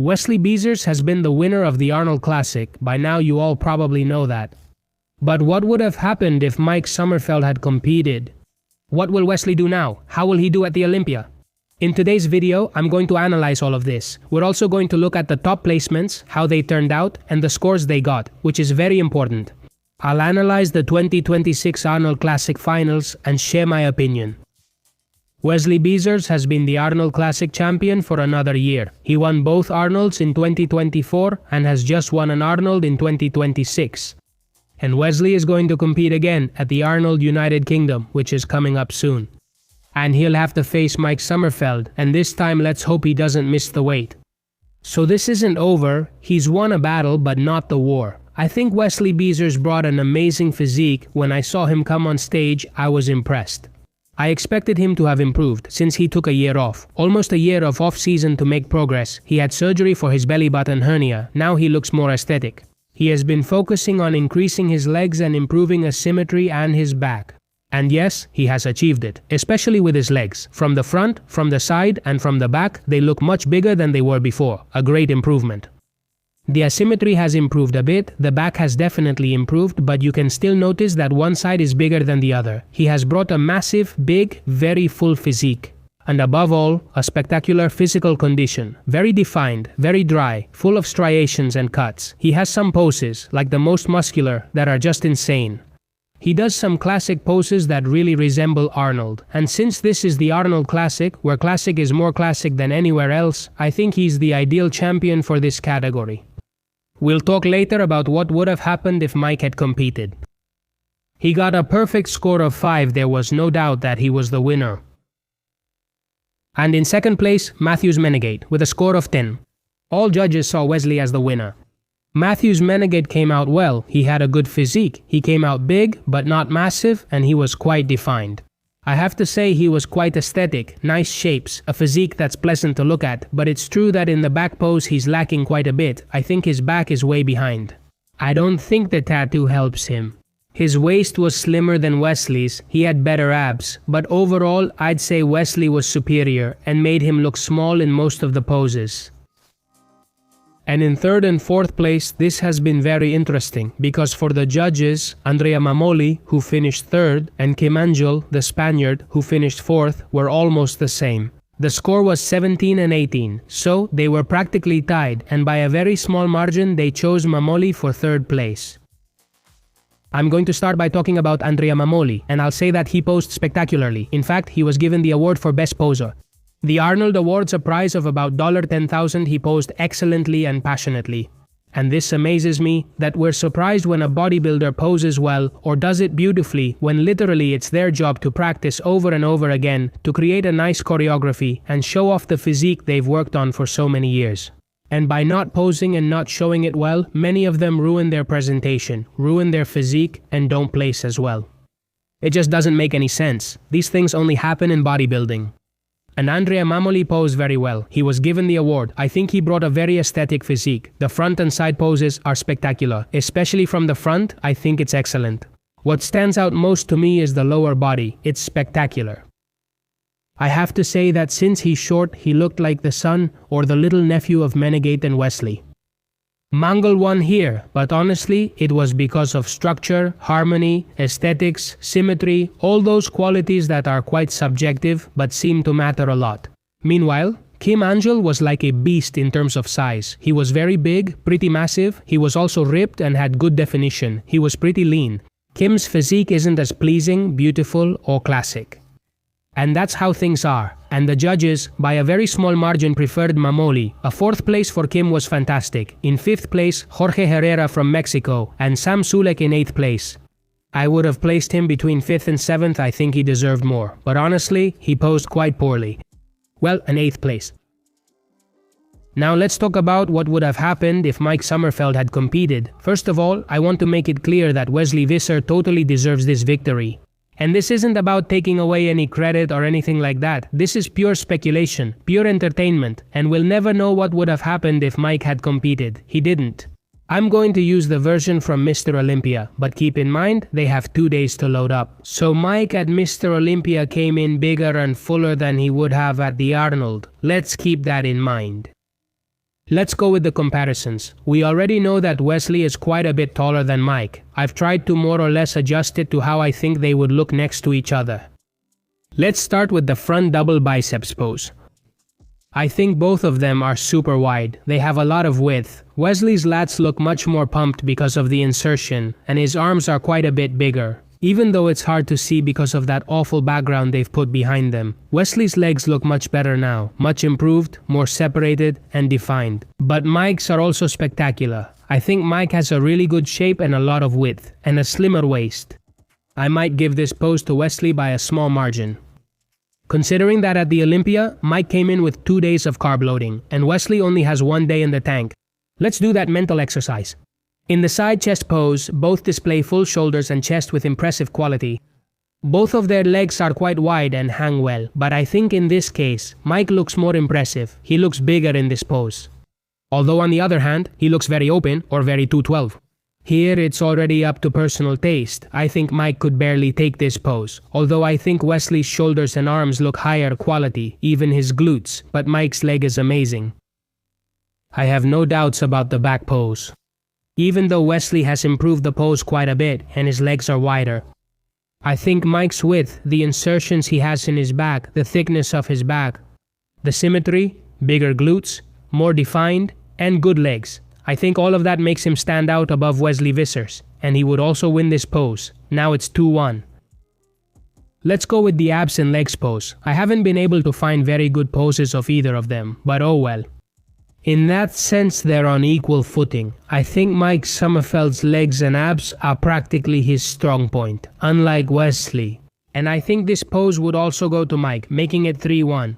Wesley Beezers has been the winner of the Arnold Classic. By now you all probably know that. But what would have happened if Mike Sommerfeld had competed? What will Wesley do now? How will he do at the Olympia? In today's video, I'm going to analyze all of this. We're also going to look at the top placements, how they turned out, and the scores they got, which is very important. I'll analyze the 2026 Arnold Classic finals and share my opinion. Wesley Beezers has been the Arnold Classic champion for another year. He won both Arnolds in 2024 and has just won an Arnold in 2026. And Wesley is going to compete again at the Arnold United Kingdom, which is coming up soon. And he'll have to face Mike Sommerfeld, and this time let's hope he doesn't miss the weight. So this isn't over. He's won a battle but not the war. I think Wesley Beezers brought an amazing physique. When I saw him come on stage, I was impressed. I expected him to have improved since he took a year off. Almost a year of off-season to make progress. He had surgery for his belly button hernia. Now he looks more aesthetic. He has been focusing on increasing his legs and improving asymmetry and his back. And yes, he has achieved it, especially with his legs. From the front, from the side, and from the back, they look much bigger than they were before. A great improvement. The asymmetry has improved a bit, the back has definitely improved, but you can still notice that one side is bigger than the other. He has brought a massive, big, very full physique. And above all, a spectacular physical condition. Very defined, very dry, full of striations and cuts. He has some poses, like the most muscular, that are just insane. He does some classic poses that really resemble Arnold. And since this is the Arnold Classic, where classic is more classic than anywhere else, I think he's the ideal champion for this category. We'll talk later about what would have happened if Mike had competed. He got a perfect score of 5, there was no doubt that he was the winner. And in second place, Matthews Menegate, with a score of 10. All judges saw Wesley as the winner. Matthews Menegate came out well, he had a good physique, he came out big but not massive, and he was quite defined. I have to say he was quite aesthetic, nice shapes, a physique that's pleasant to look at, but it's true that in the back pose he's lacking quite a bit. I think his back is way behind. I don't think the tattoo helps him. His waist was slimmer than Wesley's, he had better abs, but overall I'd say Wesley was superior and made him look small in most of the poses. And in third and fourth place, this has been very interesting, because for the judges, Andrea Mamoli, who finished third, and Kim Angel, the Spaniard, who finished fourth, were almost the same. The score was 17 and 18, so they were practically tied, and by a very small margin they chose Mamoli for third place. I'm going to start by talking about Andrea Mamoli, and I'll say that he posed spectacularly. In fact, he was given the award for Best Poser. The Arnold awards a prize of about $10,000. He posed excellently and passionately. And this amazes me, that we're surprised when a bodybuilder poses well or does it beautifully when literally it's their job to practice over and over again to create a nice choreography and show off the physique they've worked on for so many years. And by not posing and not showing it well, many of them ruin their presentation, ruin their physique, and don't place as well. It just doesn't make any sense. These things only happen in bodybuilding. And Andrea Mamoli posed very well. He was given the award. I think he brought a very aesthetic physique. The front and side poses are spectacular. Especially from the front, I think it's excellent. What stands out most to me is the lower body. It's spectacular. I have to say that since he's short, he looked like the son or the little nephew of Menegate and Wesley. Mangle won here, but honestly, it was because of structure, harmony, aesthetics, symmetry, all those qualities that are quite subjective but seem to matter a lot. Meanwhile, Kim Angel was like a beast in terms of size. He was very big, pretty massive, he was also ripped and had good definition. He was pretty lean. Kim's physique isn't as pleasing, beautiful, or classic. And that's how things are. And the judges, by a very small margin, preferred Mamoli. A fourth place for Kim was fantastic. In fifth place, Jorge Herrera from Mexico, and Sam Sulek in eighth place. I would have placed him between fifth and seventh. I think he deserved more. But honestly, he posed quite poorly. Well, an eighth place. Now let's talk about what would have happened if Mike Sommerfeld had competed. First of all, I want to make it clear that Wesley Beezers totally deserves this victory. And this isn't about taking away any credit or anything like that. This is pure speculation, pure entertainment, and we'll never know what would have happened if Mike had competed. He didn't. I'm going to use the version from Mr. Olympia, but keep in mind, they have 2 days to load up. So Mike at Mr. Olympia came in bigger and fuller than he would have at the Arnold. Let's keep that in mind. Let's go with the comparisons. We already know that Wesley is quite a bit taller than Mike. I've tried to more or less adjust it to how I think they would look next to each other. Let's start with the front double biceps pose. I think both of them are super wide. They have a lot of width. Wesley's lats look much more pumped because of the insertion, and his arms are quite a bit bigger. Even though it's hard to see because of that awful background they've put behind them. Wesley's legs look much better now, much improved, more separated and defined. But Mike's are also spectacular. I think Mike has a really good shape and a lot of width, and a slimmer waist. I might give this pose to Wesley by a small margin. Considering that at the Olympia, Mike came in with 2 days of carb loading, and Wesley only has 1 day in the tank. Let's do that mental exercise. In the side chest pose, both display full shoulders and chest with impressive quality. Both of their legs are quite wide and hang well, but I think in this case, Mike looks more impressive. He looks bigger in this pose. Although on the other hand, he looks very open or very 212. Here it's already up to personal taste. I think Mike could barely take this pose, although I think Wesley's shoulders and arms look higher quality, even his glutes, but Mike's leg is amazing. I have no doubts about the back pose. Even though Wesley has improved the pose quite a bit and his legs are wider. I think Mike's width, the insertions he has in his back, the thickness of his back, the symmetry, bigger glutes, more defined, and good legs. I think all of that makes him stand out above Wesley Beezers, and he would also win this pose. Now it's 2-1. Let's go with the abs and legs pose. I haven't been able to find very good poses of either of them, but oh well. In that sense, they're on equal footing. I think Mike Sommerfeld's legs and abs are practically his strong point, unlike Wesley. And I think this pose would also go to Mike, making it 3-1.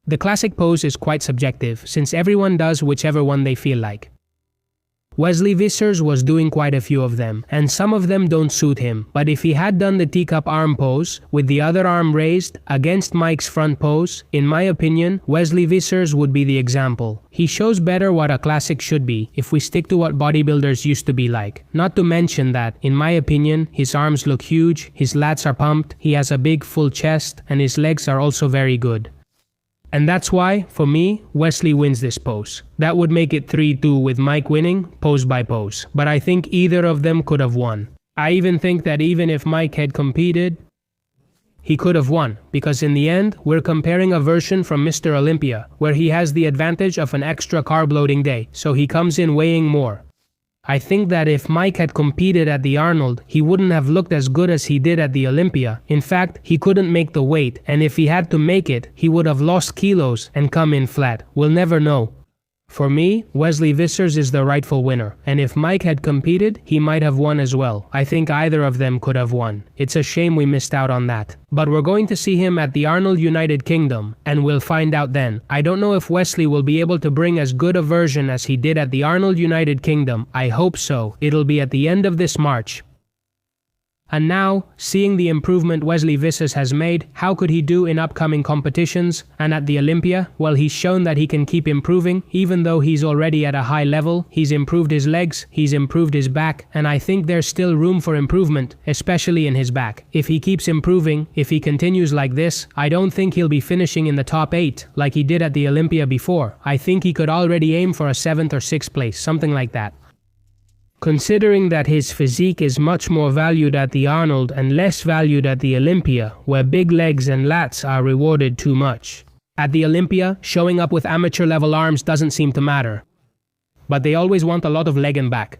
The classic pose is quite subjective, since everyone does whichever one they feel like. Wesley Beezers was doing quite a few of them, and some of them don't suit him, but if he had done the teacup arm pose, with the other arm raised, against Mike's front pose, in my opinion, Wesley Beezers would be the example. He shows better what a classic should be, if we stick to what bodybuilders used to be like. Not to mention that, in my opinion, his arms look huge, his lats are pumped, he has a big full chest, and his legs are also very good. And that's why, for me, Wesley wins this pose. That would make it 3-2 with Mike winning, pose by pose. But I think either of them could have won. I even think that even if Mike had competed, he could have won. Because in the end, we're comparing a version from Mr. Olympia, where he has the advantage of an extra carb loading day, so he comes in weighing more. I think that if Mike had competed at the Arnold, he wouldn't have looked as good as he did at the Olympia. In fact, he couldn't make the weight, and if he had to make it, he would have lost kilos and come in flat. We'll never know. For me, Wesley Beezers is the rightful winner, and if Mike had competed, he might have won as well. I think either of them could have won. It's a shame we missed out on that. But we're going to see him at the Arnold United Kingdom, and we'll find out then. I don't know if Wesley will be able to bring as good a version as he did at the Arnold United Kingdom. I hope so. It'll be at the end of this March. And now, seeing the improvement Wesley Beezers has made, how could he do in upcoming competitions? And at the Olympia, well, he's shown that he can keep improving, even though he's already at a high level. He's improved his legs, he's improved his back, and I think there's still room for improvement, especially in his back. If he keeps improving, if he continues like this, I don't think he'll be finishing in the top 8, like he did at the Olympia before. I think he could already aim for a 7th or 6th place, something like that. Considering that his physique is much more valued at the Arnold and less valued at the Olympia, where big legs and lats are rewarded too much. At the Olympia, showing up with amateur level arms doesn't seem to matter. But they always want a lot of leg and back.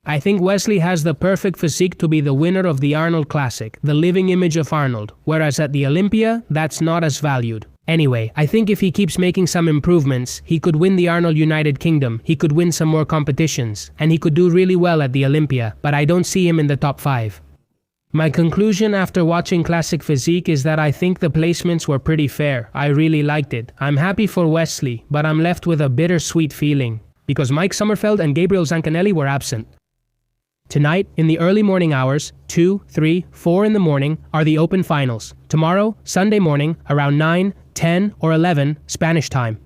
I think Wesley has the perfect physique to be the winner of the Arnold Classic, the living image of Arnold, whereas at the Olympia, that's not as valued. Anyway, I think if he keeps making some improvements, he could win the Arnold United Kingdom, he could win some more competitions, and he could do really well at the Olympia, but I don't see him in the top 5. My conclusion after watching Classic Physique is that I think the placements were pretty fair. I really liked it. I'm happy for Wesley, but I'm left with a bittersweet feeling, because Mike Sommerfeld and Gabriel Zancanelli were absent. Tonight, in the early morning hours, 2, 3, 4 in the morning, are the Open Finals. Tomorrow, Sunday morning, around 9, 10 or 11 Spanish time.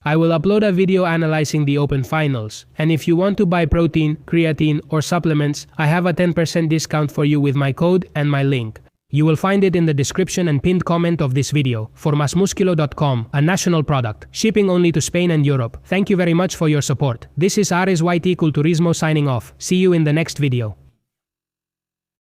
I will upload a video analyzing the Open Finals, and if you want to buy protein, creatine or supplements, I have a 10% discount for you with my code and my link. You will find it in the description and pinned comment of this video. For masmusculo.com, a national product, shipping only to Spain and Europe. Thank you very much for your support. This is Ares YT Culturismo signing off. See you in the next video.